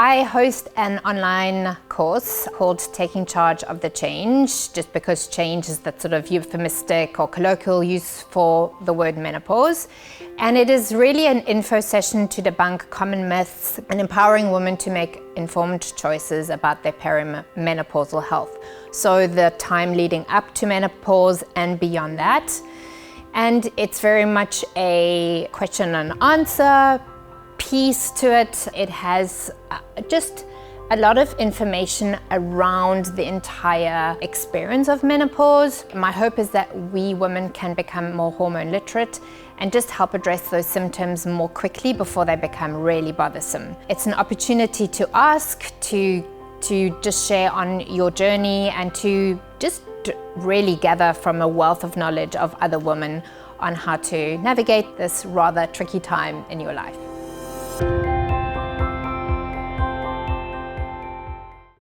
I host an online course called Taking Charge of the Change, just because change is that sort of euphemistic or colloquial use for the word menopause. And it is really an info session to debunk common myths and empowering women to make informed choices about their perimenopausal health. So the time leading up to menopause and beyond that. And it's very much a question and answer piece to it. It has just a lot of information around the entire experience of menopause. My hope is that we women can become more hormone literate and just help address those symptoms more quickly before they become really bothersome. It's an opportunity to ask, to just share on your journey and to just really gather from a wealth of knowledge of other women on how to navigate this rather tricky time in your life.